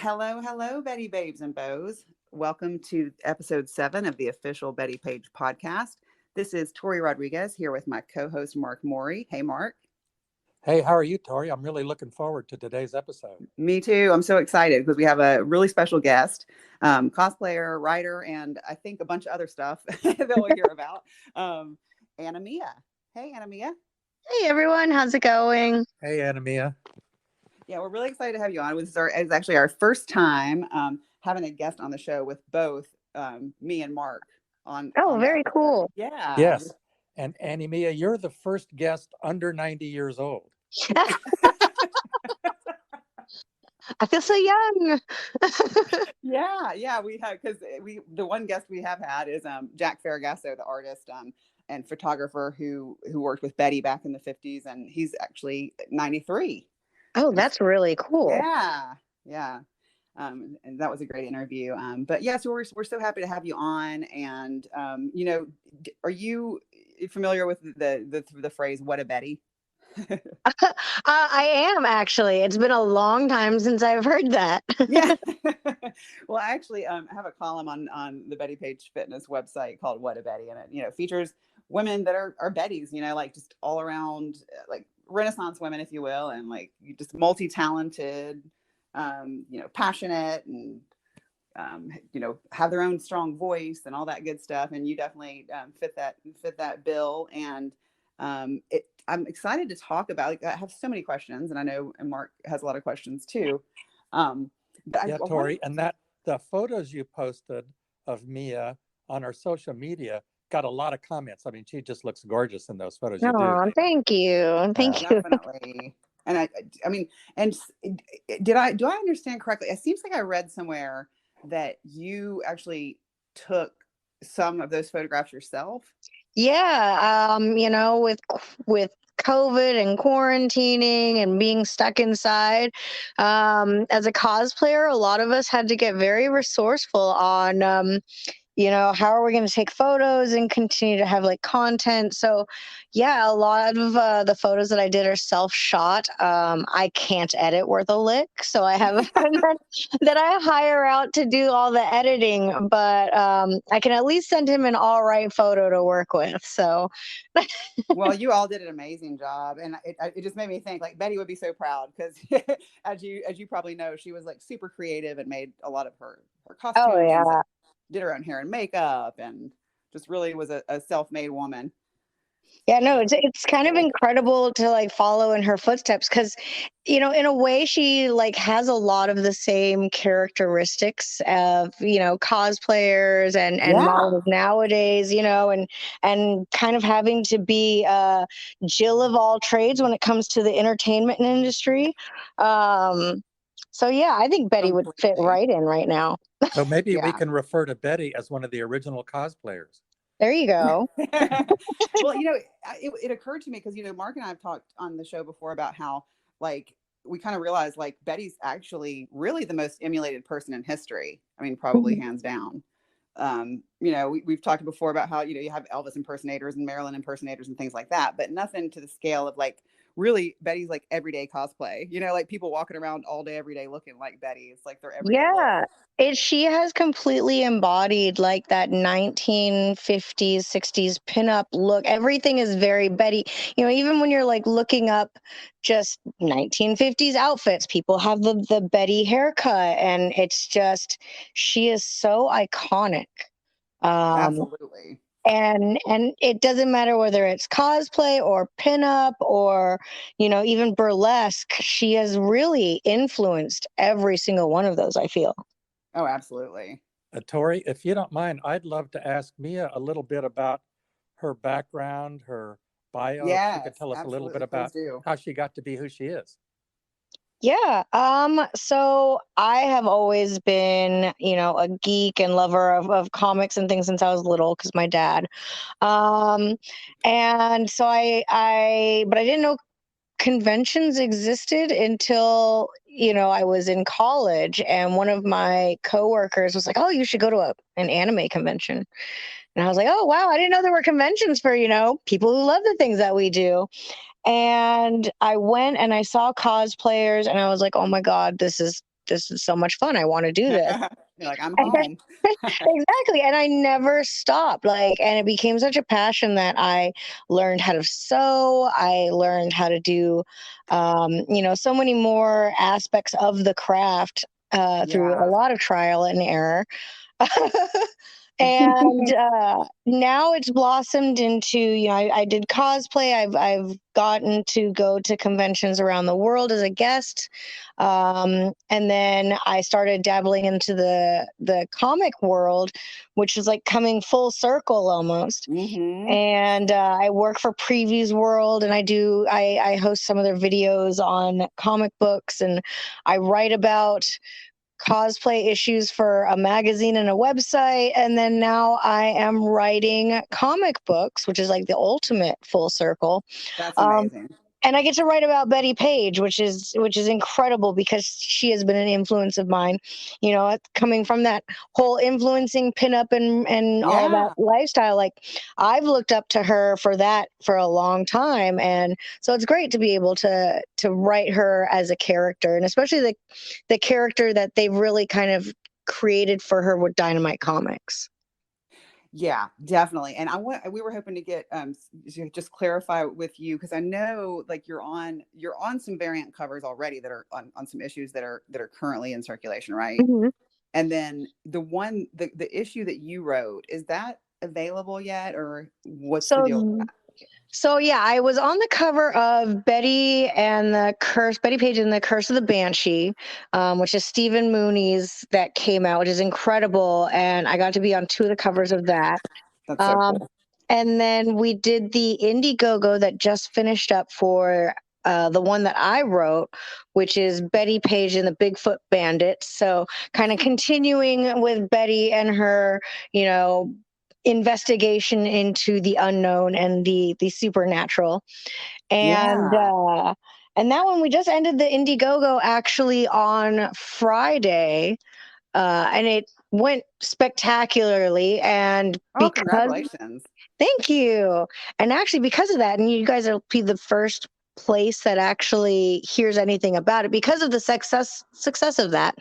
Hello, hello, Bettie Babes and Bows. Welcome to episode 7 of the official Bettie Page Podcast. This is Tori Rodriguez here with my co-host, Mark Mori. Hey, Mark. Hey, how are you, Tori? I'm really looking forward to today's episode. Me too. I'm so excited because we have a really special guest, cosplayer, writer, and I think a bunch of other stuff that we'll hear about. Anna Mia. Hey, Anna Mia. Hey, everyone. How's it going? Hey, Anna Mia. Yeah, we're really excited to have you on. It was actually our first time having a guest on the show with both me and Mark on. Oh, very cool. Yeah. Yes. And Anna Mia, you're the first guest under 90 years old. I feel so young. Yeah, we have, because the one guest we have had is Jack Ferragasso, the artist and photographer who worked with Bettie back in the 50s, and he's actually 93. Oh, that's really cool. Yeah. And that was a great interview. But yeah, so we're so happy to have you on. And are you familiar with the phrase "What a Bettie"? I am, actually. It's been a long time since I've heard that. Yeah. Well, I actually have a column on the Bettie Page Fitness website called "What a Bettie," and it features women that are Betties, like just all around, like Renaissance women, if you will, and like just multi-talented, passionate, and have their own strong voice and all that good stuff. And you definitely fit that bill. And I'm excited to talk about. Like, I have so many questions, and I know Mark has a lot of questions too. Tori, and that the photos you posted of Mia on our social media got a lot of comments. I mean, she just looks gorgeous in those photos. Oh, you do. Thank you. Thank you. Definitely. And I mean, and do I understand correctly? It seems like I read somewhere that you actually took some of those photographs yourself. Yeah. With COVID and quarantining and being stuck inside, as a cosplayer, a lot of us had to get very resourceful on, how are we going to take photos and continue to have like content? So yeah, a lot of the photos that I did are self-shot. I can't edit worth a lick, so I have a friend that I hire out to do all the editing, but I can at least send him an all right photo to work with. So well, you all did an amazing job, and it just made me think, like, Bettie would be so proud, because as you probably know, she was like super creative and made a lot of her costumes. Oh yeah. And did her own hair and makeup, and just really was a self-made woman. Yeah, no, it's kind of incredible to like follow in her footsteps, because in a way she like has a lot of the same characteristics of cosplayers and models nowadays, and kind of having to be Jill of all trades when it comes to the entertainment industry. So yeah, I think Bettie would fit right in right now. So maybe we can refer to Bettie as one of the original cosplayers. There you go. Well, it occurred to me, because Mark and I have talked on the show before about how, like, we kind of realized, like, Bettie's actually really the most emulated person in history. I mean, probably hands down. We've talked before about how you have Elvis impersonators and Marilyn impersonators and things like that, but nothing to the scale of, like, really Bettie's like everyday cosplay. Like people walking around all day every day looking like Bettie. It's like their everyday look. She has completely embodied like that 1950s 60s pinup look. Everything is very Bettie. Even when you're like looking up just 1950s outfits, people have the Bettie haircut, and it's just, she is so iconic. Absolutely. And it doesn't matter whether it's cosplay or pinup or, even burlesque. She has really influenced every single one of those, I feel. Oh, absolutely. Tori, if you don't mind, I'd love to ask Mia a little bit about her background, her bio. Yes, if she could tell us a little bit about how she got to be who she is. Yeah. So I have always been, a geek and lover of comics and things since I was little, because my dad. And so but I didn't know conventions existed until, I was in college, and one of my coworkers was like, "Oh, you should go to an anime convention." And I was like, "Oh, wow, I didn't know there were conventions for, people who love the things that we do." And I went and I saw cosplayers, and I was like, "Oh my God, this is this is so much fun. I want to do this. You're like, I'm home. Exactly. And I never stopped. Like, and it became such a passion that I learned how to sew. I learned how to do, so many more aspects of the craft through a lot of trial and error. And now it's blossomed into, I did cosplay. I've gotten to go to conventions around the world as a guest, and then I started dabbling into the comic world, which is like coming full circle almost. Mm-hmm. And I work for Previews World, and I host some of their videos on comic books, and I write about cosplay issues for a magazine and a website, and then now I am writing comic books, which is like the ultimate full circle. That's amazing. And I get to write about Bettie Page, which is incredible because she has been an influence of mine. Coming from that whole influencing pinup and all that lifestyle, like I've looked up to her for that for a long time, and so it's great to be able to write her as a character, and especially the character that they've really kind of created for her with Dynamite Comics. Yeah, definitely. And we were hoping to get just clarify with you, because I know like you're on some variant covers already that are on some issues that are currently in circulation, right? Mm-hmm. And then the issue that you wrote, is that available yet, or what's the deal with that? So yeah, I was on the cover of Bettie Page and the Curse of the Banshee, which is Stephen Mooney's that came out, which is incredible, and I got to be on 2 of the covers of that. That's so cool. And then we did the Indiegogo that just finished up for the one that I wrote, which is Bettie Page and the Bigfoot Bandits. So kind of continuing with Bettie and her, investigation into the unknown and the supernatural. And and that one, we just ended the Indiegogo actually on Friday, and it went spectacularly. And congratulations. Thank you. And actually, because of that, and you guys will be the first place that actually hears anything about it because of the success of that.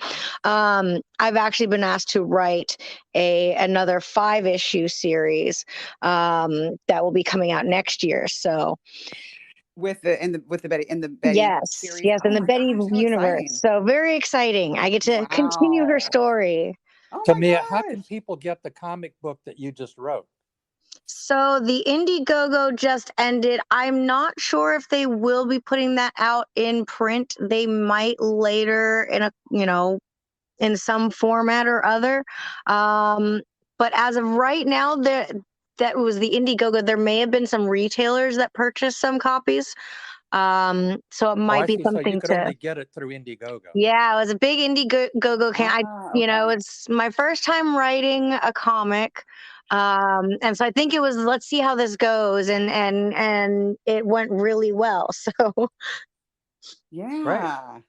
I've actually been asked to write another 5-issue series that will be coming out next year. So with the Bettie yes, series. in the Bettie universe. Exciting. So very exciting. I get to continue her story. So Mia, how can people get the comic book that you just wrote? So the Indiegogo just ended. I'm not sure if they will be putting that out in print. They might later in some format or other. But as of right now, that was the Indiegogo. There may have been some retailers that purchased some copies. So it might be something so you could only get it through Indiegogo. Yeah, it was a big Indiegogo it's my first time writing a comic. And so I think it was, let's see how this goes. And it went really well. So yeah. Right.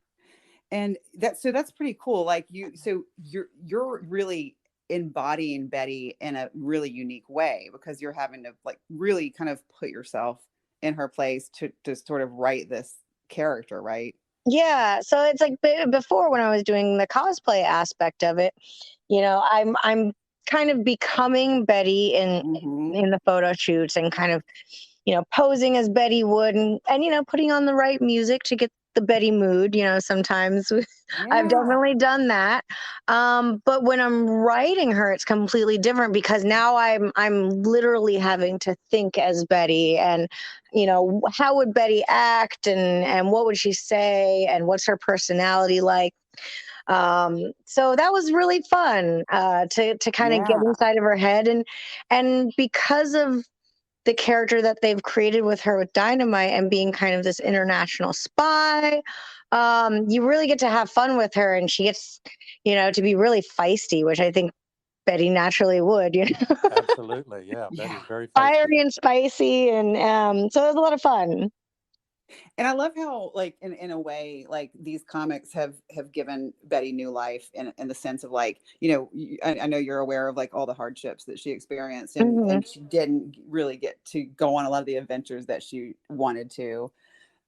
And that's pretty cool. Like you're really embodying Bettie in a really unique way, because you're having to like really kind of put yourself in her place to sort of write this character, right? Yeah. So it's like before, when I was doing the cosplay aspect of it, I'm kind of becoming Bettie in the photo shoots, and kind of, posing as Bettie would, and putting on the right music to get the Bettie mood. Sometimes I've definitely done that. But when I'm writing her, it's completely different, because now I'm literally having to think as Bettie, and how would Bettie act, and what would she say, and what's her personality like. So that was really fun to kind of get inside of her head, and because of the character that they've created with her with Dynamite, and being kind of this international spy, you really get to have fun with her, and she gets to be really feisty, which I think Bettie naturally would. Absolutely, yeah. Bettie's very feisty. Fiery and spicy, and so it was a lot of fun. And I love how, like, in a way, like, these comics have given Bettie new life in the sense of, like, I know you're aware of, like, all the hardships that she experienced, and she didn't really get to go on a lot of the adventures that she wanted to.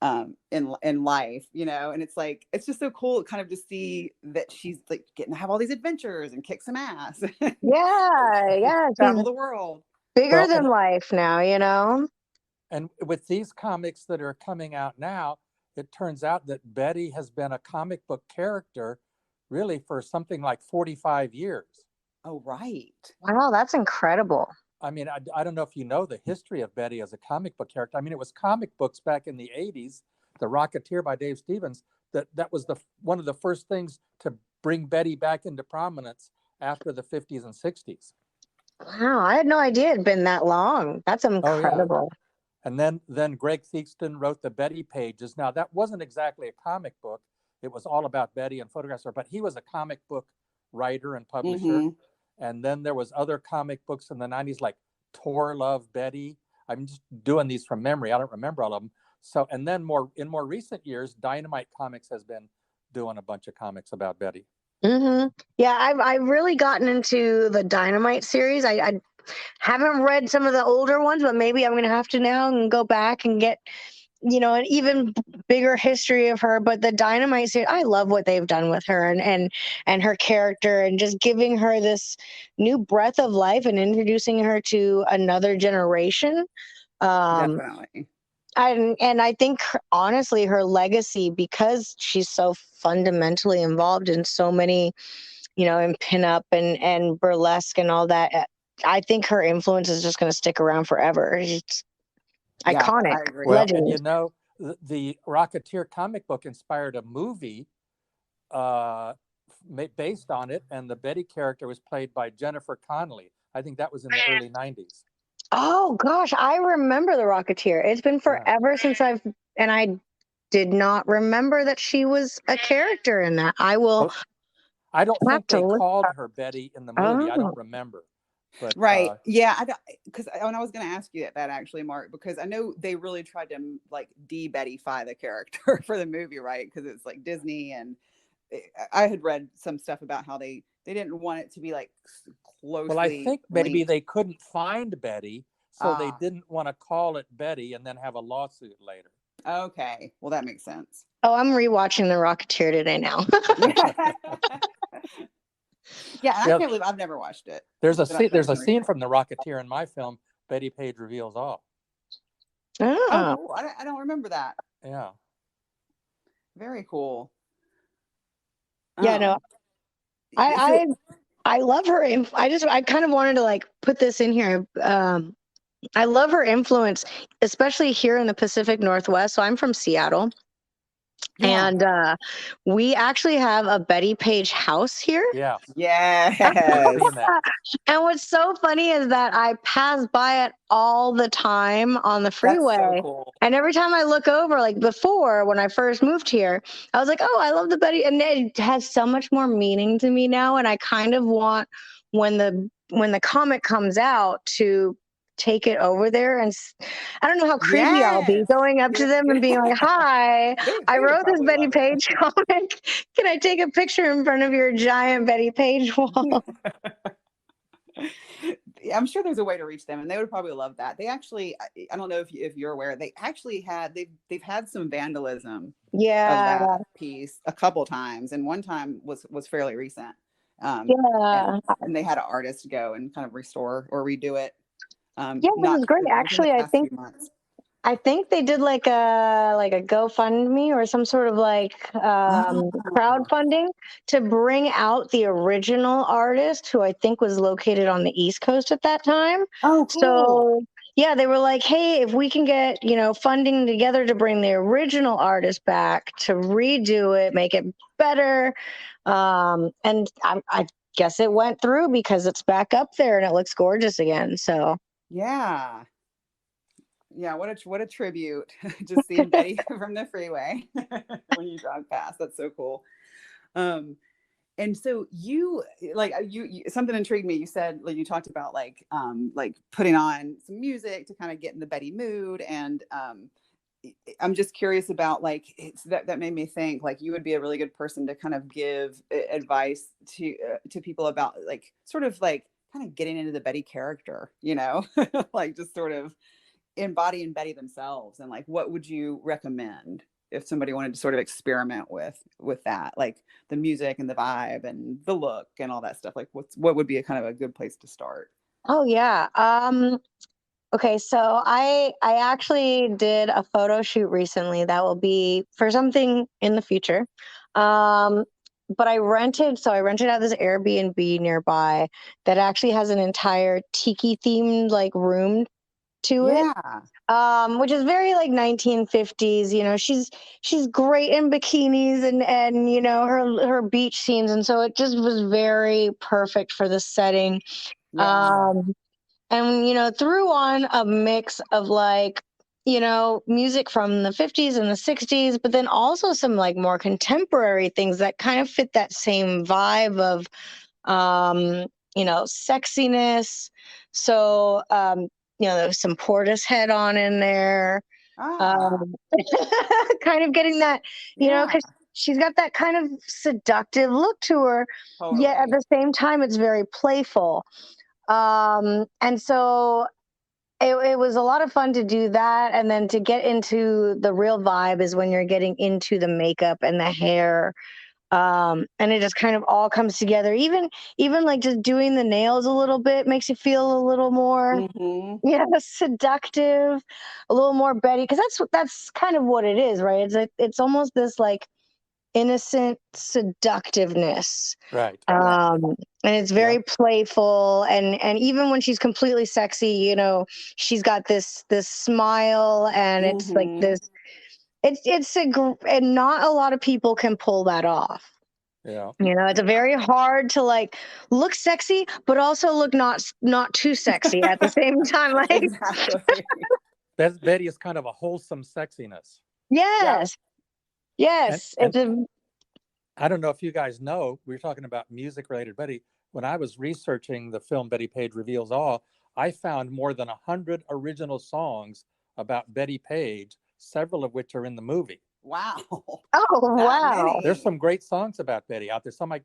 in life, you know. And it's like, it's just so cool kind of to see that she's like getting to have all these adventures and kick some ass. Yeah, Travel she's the world. bigger Well, than life now, you know? and with these comics that are coming out now, it turns out that Betty has been a comic book character really for something like 45 years. Oh, right. Wow, that's incredible. I mean, I don't know if you know the history of Betty as a comic book character. I mean, it was comic books back in the 80s, The Rocketeer by Dave Stevens, that was one of the first things to bring Betty back into prominence after the 50s and 60s. Wow, I had no idea it'd been that long. That's incredible. Oh, yeah. And then Greg Theakston wrote the Bettie Pages. Now, that wasn't exactly a comic book. It was all about Betty and photographs, but he was a comic book writer and publisher. Mm-hmm. And then there was other comic books in the 90s like Tor Love Betty. I'm just doing these from memory. I don't remember all of them. So, and then in more recent years, Dynamite Comics has been doing a bunch of comics about Betty. Mm-hmm. Yeah, I've really gotten into the Dynamite series. I haven't read some of the older ones, but maybe I'm going to have to now and go back and get, you know, an even bigger history of her. But the Dynamite series, I love what they've done with her and her character, and just giving her this new breath of life and introducing her to another generation. Definitely. And I think honestly, her legacy, because she's so fundamentally involved in so many, you know, in pinup and burlesque and all that, I think her influence is just going to stick around forever. It's iconic, I agree. Well, legend. and you know, the Rocketeer comic book inspired a movie based on it, and the Betty character was played by Jennifer Connelly. I think that was in the early 90s. Oh gosh, I remember the Rocketeer. It's been forever since I did not remember that she was a character in that. I will. Well, I don't have think to they look called up. her Betty in the movie. I Oh. don't remember. But Right. Yeah. Because I was going to ask you that actually, Mark, because I know they really tried to like de-Bettyfy the character for the movie, right? Because it's like Disney, and I had read some stuff about how they didn't want it to be like closely. Well, I think maybe linked. they couldn't find Betty, so they Ah. didn't want to call it Betty and then have a lawsuit later. Okay. Well, that makes sense. Oh, I'm rewatching the Rocketeer today now. Yeah, and I can't believe I've never watched it. There's a scene from The Rocketeer in my film, Bettie Page Reveals All. Oh, cool. I don't remember that. Yeah. Very cool. yeah, no, I love her. I kind of wanted to like put this in here. I love her influence, especially here in the Pacific Northwest. So I'm from Seattle. Yeah. And we actually have a Bettie Page house here. Yeah. Yes. And what's so funny is that I pass by it all the time on the freeway. That's so cool. And every time I look over, like before when I first moved here, I was like, oh, I love the Betty. And it has so much more meaning to me now. And I kind of want when the comic comes out to take it over there, and I don't know how creepy I'll be going up to them and being like, hi, I wrote this Bettie Page comic. Can I take a picture in front of your giant Bettie Page wall? I'm sure there's a way to reach them, and they would probably love that. They actually, I don't know if you're aware, they actually they've had some vandalism of that piece a couple times, and one time was fairly recent. And they had an artist go and kind of restore or redo it. It was great. Actually, I think they did like a GoFundMe or some sort of like crowdfunding to bring out the original artist, who I think was located on the East Coast at that time. Oh, cool. So yeah, they were like, hey, if we can get, funding together to bring the original artist back to redo it, make it better. And I guess it went through because it's back up there and it looks gorgeous again. So yeah, what a tribute. Just seeing Betty from the freeway when you drive past. That's so cool. And so you something intrigued me. You said, like, you talked about like putting on some music to kind of get in the Betty mood, and I'm just curious about like that made me think like you would be a really good person to kind of give advice to people about like sort of like kind of getting into the Betty character, like just sort of embodying Betty themselves, and like what would you recommend if somebody wanted to sort of experiment with that, like the music and the vibe and the look and all that stuff? Like what would be a kind of a good place to start? Oh yeah. Okay, so I actually did a photo shoot recently that will be for something in the future. Um, but I rented out this Airbnb nearby that actually has an entire tiki themed like room to it. Yeah. Which is very like 1950s. You know, she's great in bikinis and you know her beach scenes, and so it just was very perfect for the setting. Yeah. Um, and you know threw on a mix of like you know music from the 50s and the 60s, but then also some like more contemporary things that kind of fit that same vibe of you know sexiness. So you know there's some Portishead on in there, Ah, um kind of getting that, you know, yeah, because she's got that kind of seductive look to her, yet at totally. the same time it's very playful. And so it was a lot of fun to do that. And then to get into the real vibe is when you're getting into the makeup and the hair. And it just kind of all comes together. Even like just doing the nails a little bit makes you feel a little more, Hmm. yeah, seductive, a little more Betty. Because that's kind of what it is, right? It's almost this like innocent seductiveness, Right. Yeah. and it's Yeah. very playful, and even when she's completely sexy, you know, she's got this smile, and it's like Hmm. this, and not a lot of people can pull that off. Yeah. You know, it's a very hard to like look sexy but also look not too sexy at the same time, like Exactly. Betty is kind of a wholesome sexiness. Yep. yes, yes, And it's a I don't know if you guys know, we were talking about music related Betty. When I was researching the film Bettie Page Reveals All, I found more than 100 original songs about Bettie Page, several of which are in the movie. Wow. oh That wow. There's many. some great songs about Betty out there. Some like,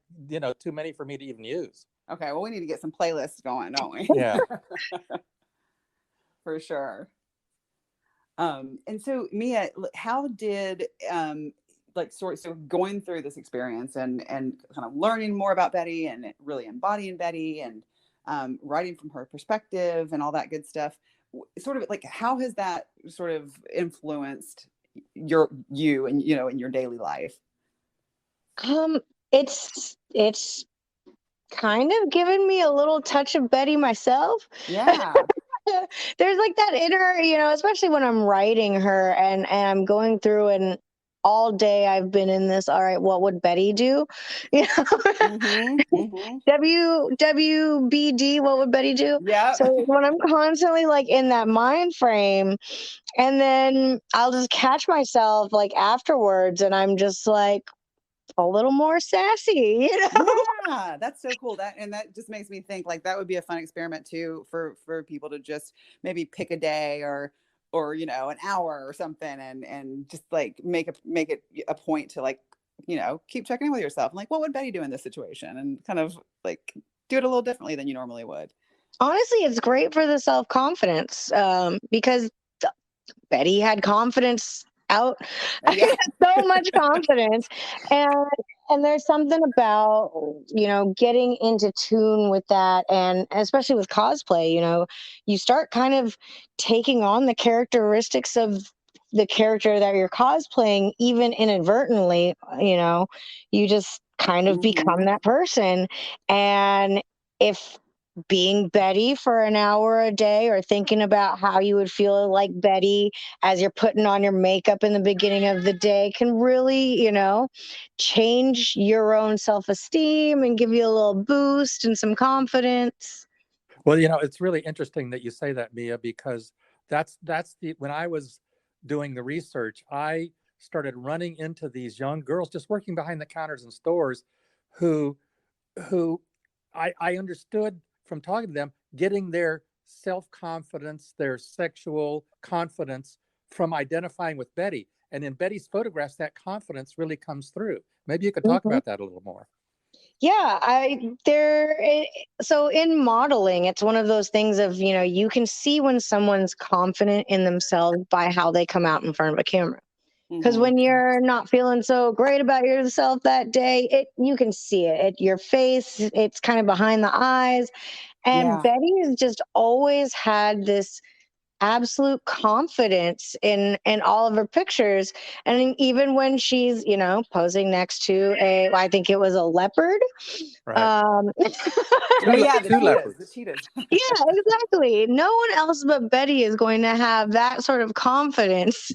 too many for me to even use. Okay, well, we need to get some playlists going, don't we? Yeah. For sure. And so Mia, how did like so going through this experience and kind of learning more about Betty and really embodying Betty and writing from her perspective and all that good stuff, sort of like how has that sort of influenced you and you know in your daily life? um it's kind of given me a little touch of Betty myself. Yeah. There's like that inner, you know, especially when I'm writing her and I'm going through and all day I've been in this, all right, what would Betty do? You know, Mm-hmm. Mm-hmm. WWBD, what would Betty do? Yep. So when I'm constantly like in that mind frame, and then I'll just catch myself like afterwards and I'm just like a little more sassy, you know? Yeah, that's so cool. That just makes me think like that would be a fun experiment too for people to just maybe pick a day or you know an hour or something and just like make it a point to like you know keep checking in with yourself and like what would Betty do in this situation and kind of like do it a little differently than you normally would. Honestly, it's great for the self confidence, because Betty had confidence out, Yeah. so much confidence, and there's something about you know getting into tune with that, and especially with cosplay, you know, you start kind of taking on the characteristics of the character that you're cosplaying, even inadvertently. You know, you just kind of become Hmm. that person, and if being Betty for an hour a day or thinking about how you would feel like Betty as you're putting on your makeup in the beginning of the day can really, you know, change your own self esteem and give you a little boost and some confidence. Well, it's really interesting that you say that, Mia, because that's the when I was doing the research, I started running into these young girls just working behind the counters in stores who who I understood from talking to them getting their self-confidence, their sexual confidence from identifying with Betty. And in Betty's photographs, that confidence really comes through. Maybe you could talk Mhm. about that a little more. Yeah, so in modeling, it's one of those things of, you can see when someone's confident in themselves by how they come out in front of a camera. Because Mhm. when you're not feeling so great about yourself that day, you can see it. Your face, it's kind of behind the eyes. And Yeah. Betty has just always had this absolute confidence in all of her pictures, and even when she's posing next to I think it was a leopard. Right. Oh yeah, the Two cheetahs, the leopards. cheetahs. Yeah, exactly. No one else but Betty is going to have that sort of confidence.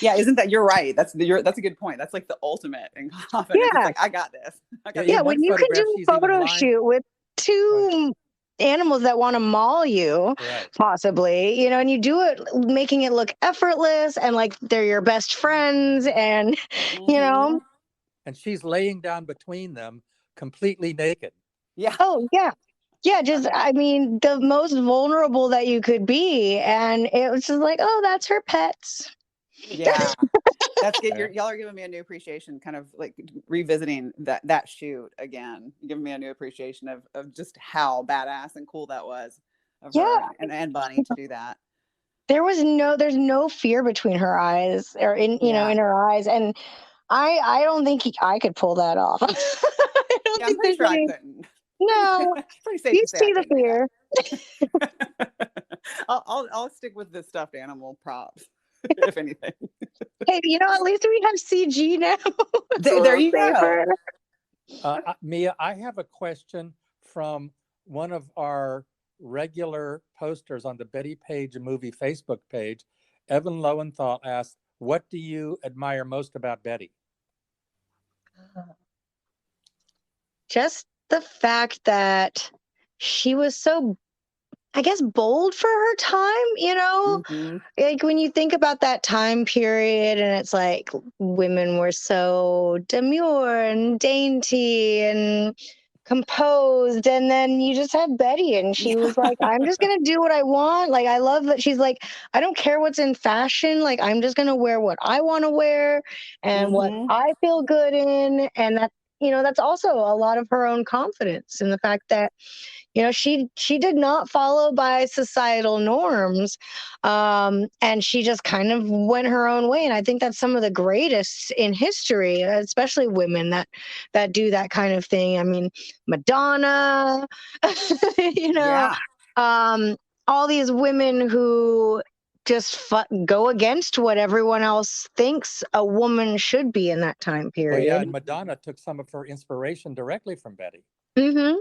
Yeah, isn't that, you're right. That's a good point. That's like the ultimate in confidence. It's Yeah, like, I got this. I got Yeah, yeah. this. in one When you can photograph, do she's a even photo lying. shoot with Go ahead. two animals that want to maul you, Right. possibly, and you do it making it look effortless and like they're your best friends, and Mhm. And she's laying down between them, completely naked. Yeah. oh yeah. Yeah, just I mean, the most vulnerable that you could be, and it was just like, oh, that's her pets. Yeah. That's good. Yeah. Y'all are giving me a new appreciation, kind of like revisiting that shoot again. Giving me a new appreciation of just how badass and cool that was of Yeah, her and Bunny to do that. there's no fear between her eyes, or Yeah. in her eyes, and I don't think I could pull that off. I don't Yeah, I'm think pretty there's sure I any. couldn't. No, Pretty safe you to say I see the couldn't do fear. that. I'll stick with the stuffed animal props, if anything. Hey, at least we have CG now. It's a There little you go. safer. Mia, I have a question from one of our regular posters on the Bettie Page movie Facebook page. Evan Lowenthal asked, "What do you admire most about Betty?" Just the fact that she was so, I guess, bold for her time. Hmm. Like when you think about that time period, and it's like women were so demure and dainty and composed, and then you just have Betty, and she Yeah. was like, I'm just gonna do what I want. Like, I love that she's like, I don't care what's in fashion, like I'm just gonna wear what I want to wear and what Hmm. I feel good in. And that's also a lot of her own confidence in the fact that she did not follow by societal norms, and she just kind of went her own way. And I think that's some of the greatest in history, especially women that do that kind of thing. I mean, Madonna, you know, Yeah. um, all these women who just go against what everyone else thinks a woman should be in that time Well, yeah, period. and Madonna took some of her inspiration directly from Betty, Hmm.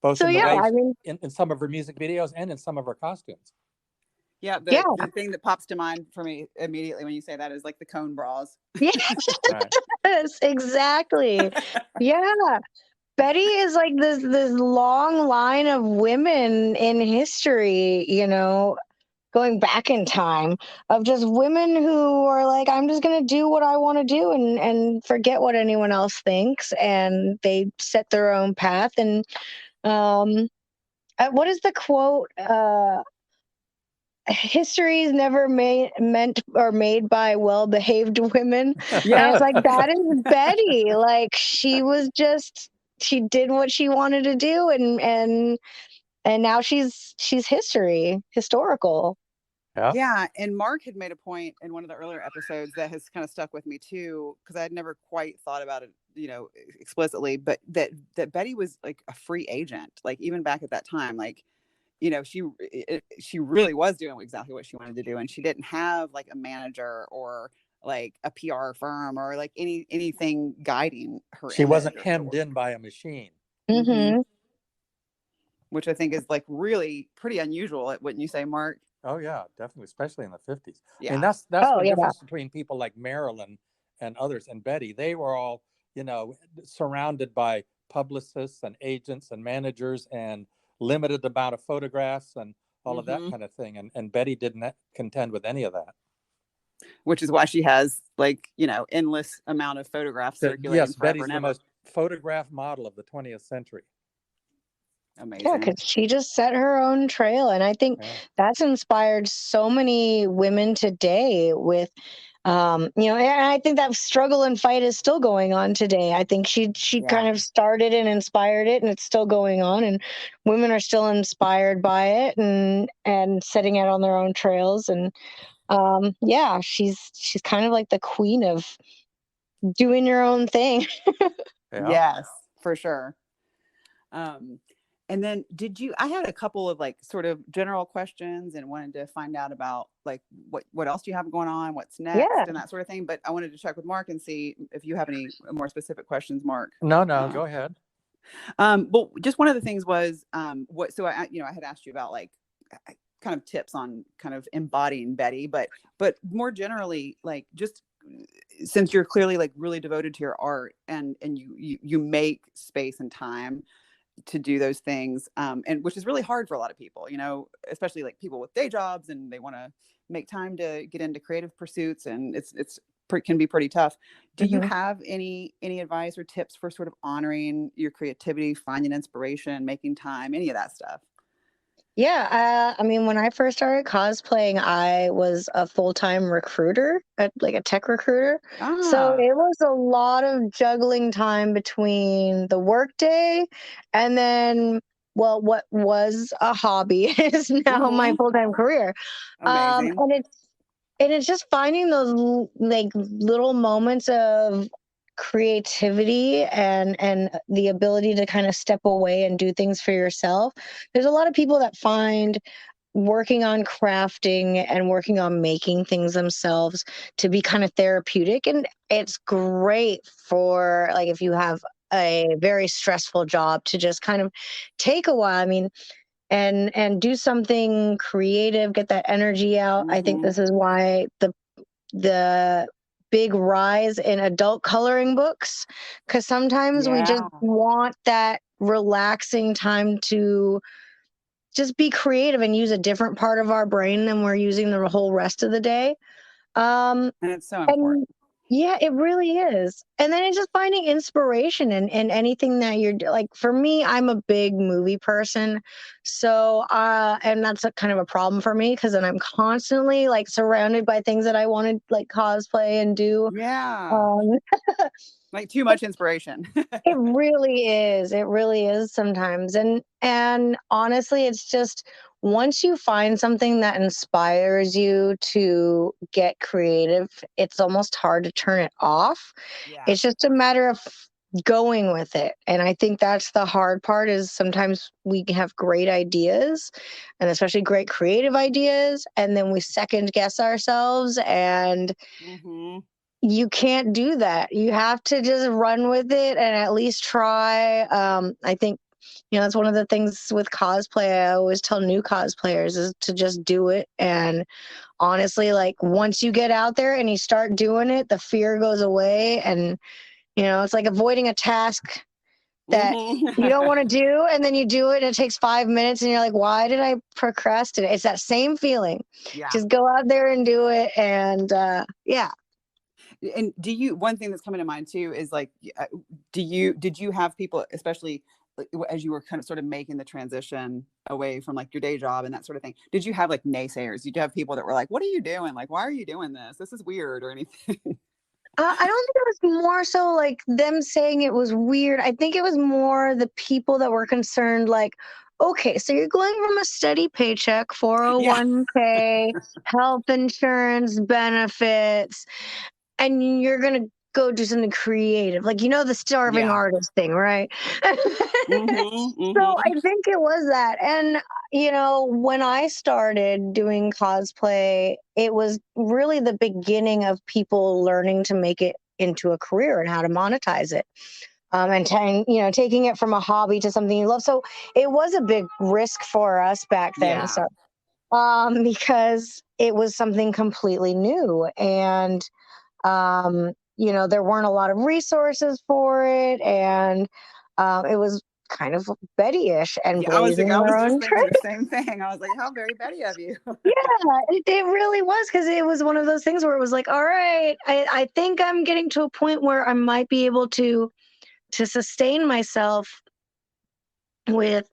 both So in the yeah, way I mean, in some of her music videos and in some of of her costumes. Yeah. yeah, The thing that pops to mind for me immediately when you say that is like the cone bras. yeah. Right. Yes, exactly. Yeah. Betty is like this long line of women in history, going back in time, of just women who are like, I'm just gonna do what I want to do, and forget what anyone else thinks, and they set their own path. And um what is the quote? History is never meant or made by well-behaved women. And Yeah. it's like, that is Betty. Like, she did what she wanted to do, and now she's historical. Yeah. Yeah, and Mark had made a point in one of the earlier episodes that has kind of stuck with me too, because I had never quite thought about it, explicitly, but that Betty was like a free agent, like even back at that time, like, she really was doing exactly what she wanted to do, and she didn't have like a manager or like a PR firm or like anything guiding her She image wasn't or hemmed in by a machine. hmm Hmm. which I think is like really pretty unusual. Wouldn't you say, Mark? Oh yeah, definitely, especially in the 50s. I mean, Yeah. that's Oh the yeah. difference between people like Marilyn and others and Betty. They were all, surrounded by publicists and agents and managers and limited amount of photographs and all of that Hmm. kind of thing. And Betty didn't contend with any of that. Which is why she has like, endless amount of photographs circulating Yes, forever Betty's and the ever. most photographed model of the 20th century. Yeah, Amazing. because she just set her own trail. And I think Yeah. that's inspired so many women today with And I think that struggle and fight is still going on today. I think she Yeah. kind of started and inspired it, and it's still going on, and women are still inspired by it and setting out on their own trails. And she's kind of like the queen of doing your own thing. Yeah. Yes, for sure. Um, and then I had a couple of like sort of general questions and wanted to find out about like what else do you have going on, what's next Yeah. and that sort of thing. But I wanted to check with Mark and see if you have any more specific questions, Mark. No, go ahead. Well, just one of the things was so I had asked you about like kind of tips on kind of embodying Betty, but more generally, like just since you're clearly like really devoted to your art and you make space and time to do those things, and which is really hard for a lot of people, especially like people with day jobs and they want to make time to get into creative pursuits, and can be pretty tough. Do you have any advice or tips for sort of honoring your creativity, finding inspiration, making time, any of that stuff? Yeah, I mean, when I first started cosplaying, I was a full-time recruiter, like a tech recruiter. So it was a lot of juggling time between the workday and then, well, what was a hobby is now my full-time career. Amazing. And it's just finding those like little moments of creativity and the ability to kind of step away and do things for yourself. There's a lot of people that find working on crafting and working on making things themselves to be kind of therapeutic, and it's great for like if you have a very stressful job to just kind of take a while. I mean, and do something creative, get that energy out. I think this is why the big rise in adult coloring books, because sometimes we just want that relaxing time to just be creative and use a different part of our brain than we're using the whole rest of the day. And it's so important. Yeah, it really is. And then it's just finding inspiration in anything that you're like. For me, I'm a big movie person. So, and that's a kind of a problem for me because then I'm constantly like surrounded by things that I want to like cosplay and do. Yeah. Like too much inspiration. It really is. It really is sometimes. And honestly, it's just once you find something that inspires you to get creative, it's almost hard to turn it off. Yeah. It's just a matter of going with it. And I think that's the hard part is sometimes we have great ideas and especially great creative ideas, and then we second guess ourselves and you can't do that. You have to just run with it and at least try. I think, that's one of the things with cosplay I always tell new cosplayers is to just do it. And honestly, like once you get out there and you start doing it, the fear goes away. And, it's like avoiding a task that you don't want to do. And then you do it and it takes 5 minutes and you're like, why did I procrastinate? It's that same feeling. Yeah. Just go out there and do it. And And one thing that's coming to mind too is like, did you have people, especially as you were kind of sort of making the transition away from like your day job and that sort of thing, did you have like naysayers? Did you have people that were like, what are you doing? Like, why are you doing this? This is weird or anything? I don't think it was more so like them saying it was weird. I think it was more the people that were concerned, like, okay, so you're going from a steady paycheck, 401k, health insurance, benefits, and you're going to go do something creative. Like, the starving artist thing, right? So I think it was that. And, when I started doing cosplay, it was really the beginning of people learning to make it into a career and how to monetize it. And taking it from a hobby to something you love. So it was a big risk for us back then. Yeah. So, because it was something completely new and, there weren't a lot of resources for it, and it was kind of Betty-ish and blazing their own trail. The same thing. I was like, how very Betty of you. Yeah, it really was, because it was one of those things where it was like, all right, I think I'm getting to a point where I might be able to sustain myself with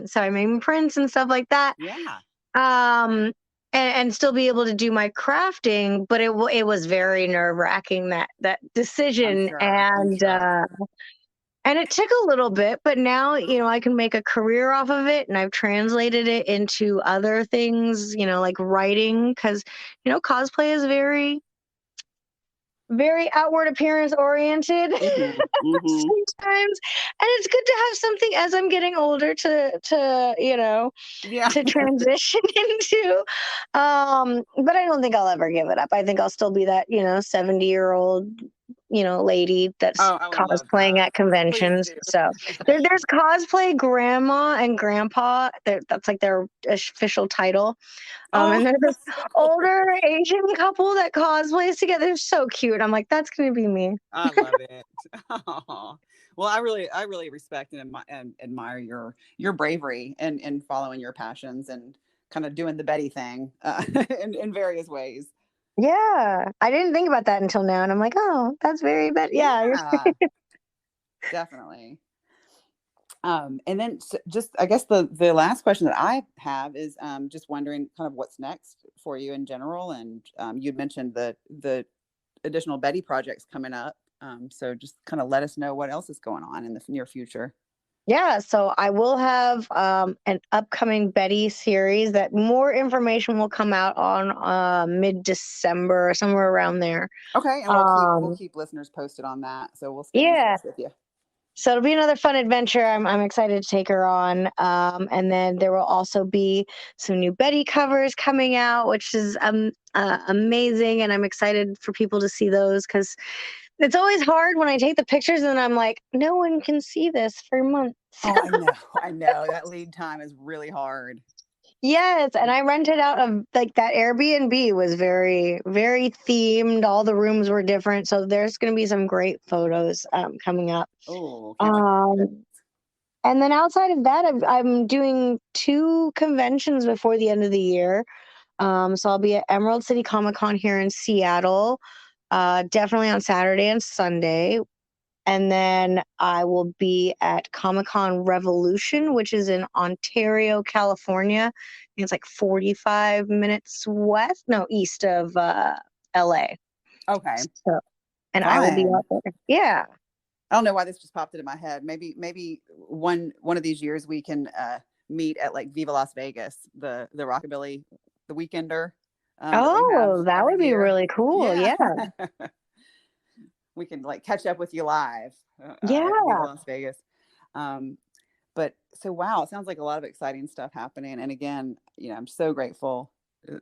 sorry, making prints and stuff like that. Yeah. and still be able to do my crafting, but it was very nerve-wracking, that decision. I'm sure. And it took a little bit, but now, I can make a career off of it, and I've translated it into other things, like writing, because, cosplay is very, very outward appearance oriented Mm-hmm. sometimes. And it's good to have something as I'm getting older Yeah. to transition into. But I don't think I'll ever give it up. I think I'll still be that, 70-year-old, lady that's Oh, I would love cosplaying that. at Please conventions. do. So there's cosplay grandma and grandpa. That's like their official title. And there's this that's so cool. older Asian couple that cosplays together. They're so cute. I'm like, that's gonna be me. I love it. Aw. Well, I really respect and admire your bravery and following your passions and kind of doing the Betty thing in various ways. Yeah, I didn't think about that until now, and I'm like, oh, that's very bad. Yeah, Yeah, definitely. And then just I guess the last question that I have is just wondering kind of what's next for you in general. And you'd mentioned the additional Betty projects coming up. So just kind of let us know what else is going on in the near future. yeah. So I will have an upcoming Betty series that more information will come out on mid-December or somewhere around there. Okay, and we'll keep listeners posted on that. So we'll stay in Yeah. touch with you. So it'll be another fun adventure. I'm excited to take her on. And then there will also be some new Betty covers coming out, which is amazing. And I'm excited for people to see those, because it's always hard when I take the pictures and I'm like, no one can see this for months. Oh, I know. That lead time is really hard. Yes, and I rented out like that Airbnb was very, very themed. All the rooms were different, so there's going to be some great photos coming up. Oh, can't wait. And then outside of that, I'm doing 2 conventions before the end of the year. So I'll be at Emerald City Comic Con here in Seattle, definitely on Saturday and Sunday. And then I will be at Comic-Con Revolution, which is in Ontario, California. I think it's like 45 minutes east of LA. Okay. So, and I will be out there. Yeah. I don't know why this just popped into my head. Maybe one of these years we can meet at like Viva Las Vegas, the Rockabilly, the Weekender. That would be really cool. Yeah. We can like catch up with you live Yeah. at Viva Las Vegas. But so, wow, it sounds like a lot of exciting stuff happening. And again, I'm so grateful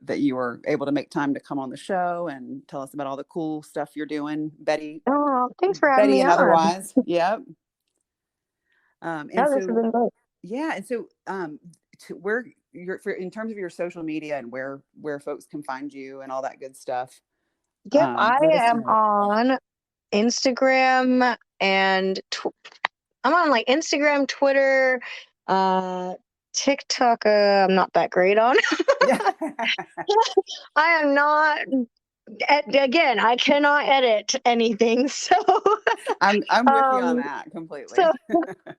that you were able to make time to come on the show and tell us about all the cool stuff you're doing, Betty. Oh, thanks for having me and on. otherwise. Yep. This has been great. Yeah. And so, where in terms of your social media and where folks can find you and all that good stuff. Yep, I am on Instagram and I'm on like Instagram, Twitter, TikTok. I'm not that great on. I am not. Again, I cannot edit anything, so I'm with you on that completely. So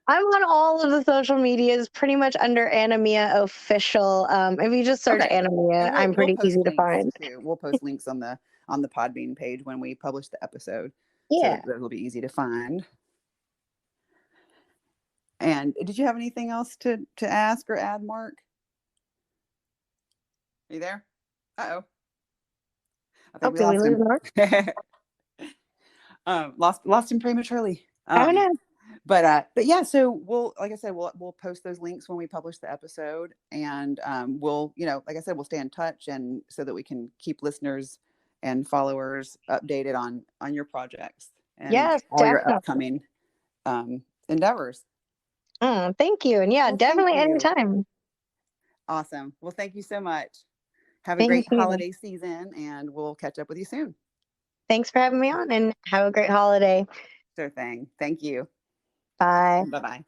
I'm on all of the social medias, pretty much under Anamia Official. If you just search Anamia, I'm pretty easy to find. We'll post links on the Podbean page when we publish the episode. Yeah, so it'll be easy to find. And did you have anything else to ask or add, Mark? Are you there? Uh-oh. I think we lost him. Lost him prematurely. I don't know. But yeah, so like I said, we'll post those links when we publish the episode, and we'll, like I said, we'll stay in touch, and so that we can keep listeners and followers updated on your projects and all your upcoming endeavors. Thank you. And definitely anytime. Awesome. Well, thank you so much. Have a great holiday season, and we'll catch up with you soon. Thanks for having me on, and have a great holiday. Sure thing. Thank you. Bye. Bye-bye.